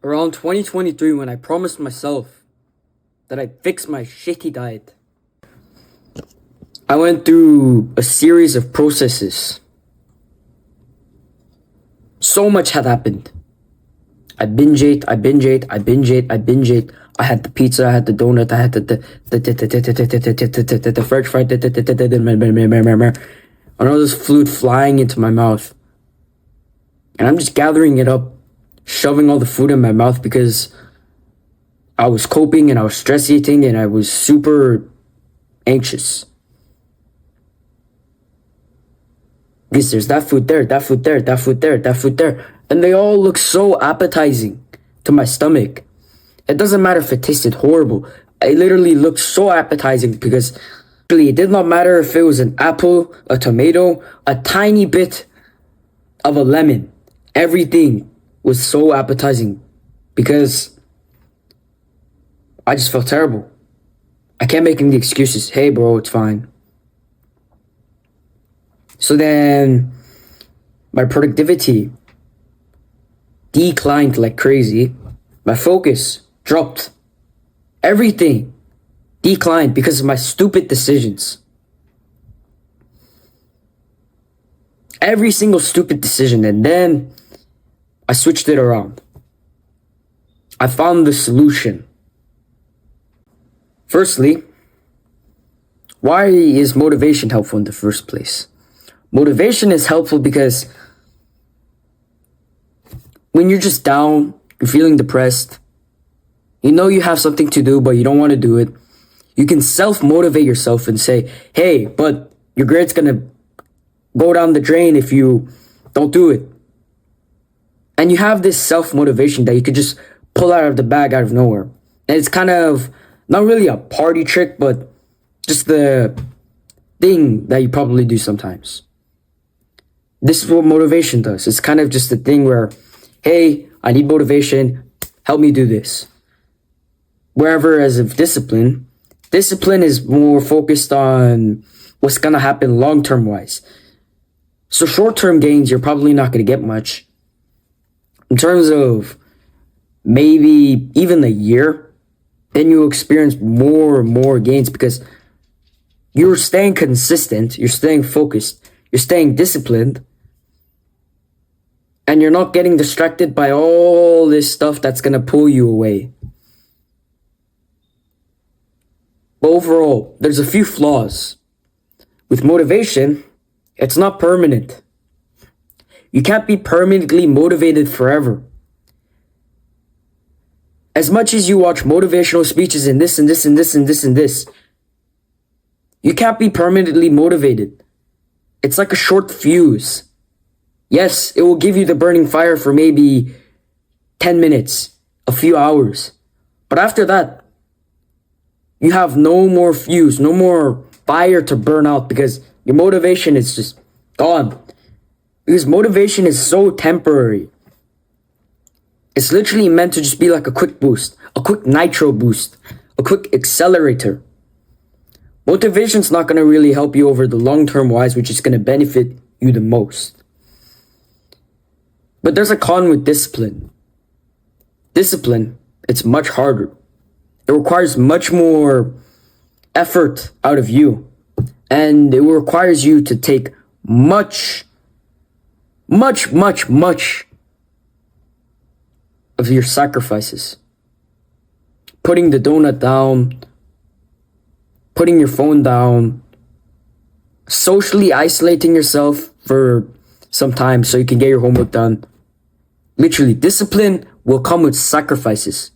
Around 2023, when I promised myself that I'd fix my shitty diet, I went through a series of processes. So much had happened. I binge ate, I binge ate, I binge ate, I binge ate. I had the pizza, I had the donut, I had the french fry, and all this fluid flying into my mouth. And I'm just gathering it up, shoving all the food in my mouth because I was coping and I was stress eating and I was super anxious. Because there's that food there, that food there, that food there, that food there. And they all look so appetizing to my stomach. It doesn't matter if it tasted horrible. It literally looked so appetizing because it did not matter if it was an apple, a tomato, a tiny bit of a lemon. Everything was so appetizing because I just felt terrible. I can't make any excuses. Hey, bro, it's fine. So then my productivity declined like crazy. My focus dropped. Everything declined because of my stupid decisions. Every single stupid decision. And then I switched it around. I found the solution. Firstly, why is motivation helpful in the first place? Motivation is helpful because when you're just down, you're feeling depressed, you know you have something to do, but you don't want to do it, you can self-motivate yourself and say, hey, but your grade's going to go down the drain if you don't do it. And you have this self-motivation that you could just pull out of the bag out of nowhere. And it's kind of not really a party trick, but just the thing that you probably do sometimes. This is what motivation does. It's kind of just a thing where, hey, I need motivation, help me do this. Whereas of discipline is more focused on what's going to happen long-term wise. So short-term gains, you're probably not going to get much. In terms of maybe even a year, then you'll experience more and more gains because you're staying consistent, you're staying focused, you're staying disciplined, and you're not getting distracted by all this stuff that's going to pull you away. But overall, there's a few flaws. With motivation, it's not permanent. You can't be permanently motivated forever. As much as you watch motivational speeches and this and this and this and this and this, you can't be permanently motivated. It's like a short fuse. Yes, it will give you the burning fire for maybe 10 minutes, a few hours. But after that, you have no more fuse, no more fire to burn out because your motivation is just gone. Because motivation is so temporary. It's literally meant to just be like a quick boost, a quick nitro boost, a quick accelerator. Motivation's not going to really help you over the long-term wise, which is going to benefit you the most. But there's a con with discipline. Discipline, it's much harder. It requires much more effort out of you. And it requires you to take much of your sacrifices. Putting the donut down, putting your phone down, socially isolating yourself for some time so you can get your homework done. Literally, discipline will come with sacrifices.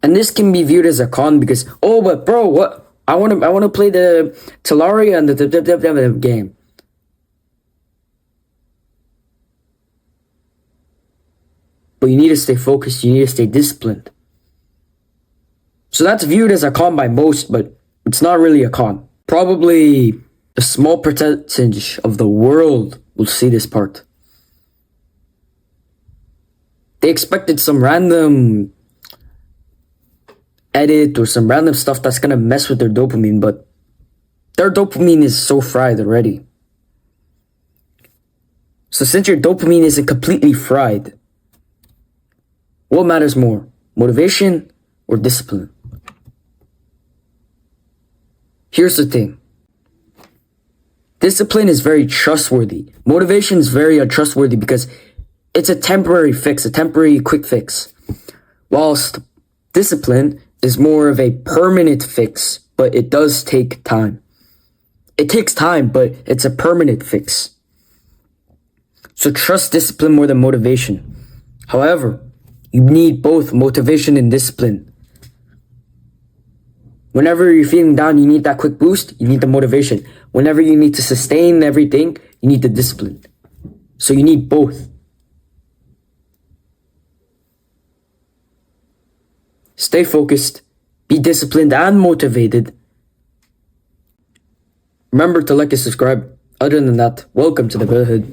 And this can be viewed as a con because, oh, but bro, what? I want to play the Terraria and the game. But you need to stay focused. You need to stay disciplined. So that's viewed as a con by most, but it's not really a con. Probably a small percentage of the world will see this part. They expected some random edit or some random stuff that's going to mess with their dopamine, but their dopamine is so fried already. So since your dopamine isn't completely fried, What matters more, motivation or discipline? Here's the thing. Discipline is very trustworthy. Motivation is very untrustworthy because it's a temporary fix, a temporary quick fix. Whilst discipline is more of a permanent fix, but it does take time. It takes time, but it's a permanent fix. So trust discipline more than motivation. However, you need both motivation and discipline. Whenever you're feeling down, you need that quick boost, you need the motivation. Whenever you need to sustain everything, you need the discipline. So you need both. Stay focused, be disciplined and motivated. Remember to like and subscribe. Other than that, welcome to the Brotherhood.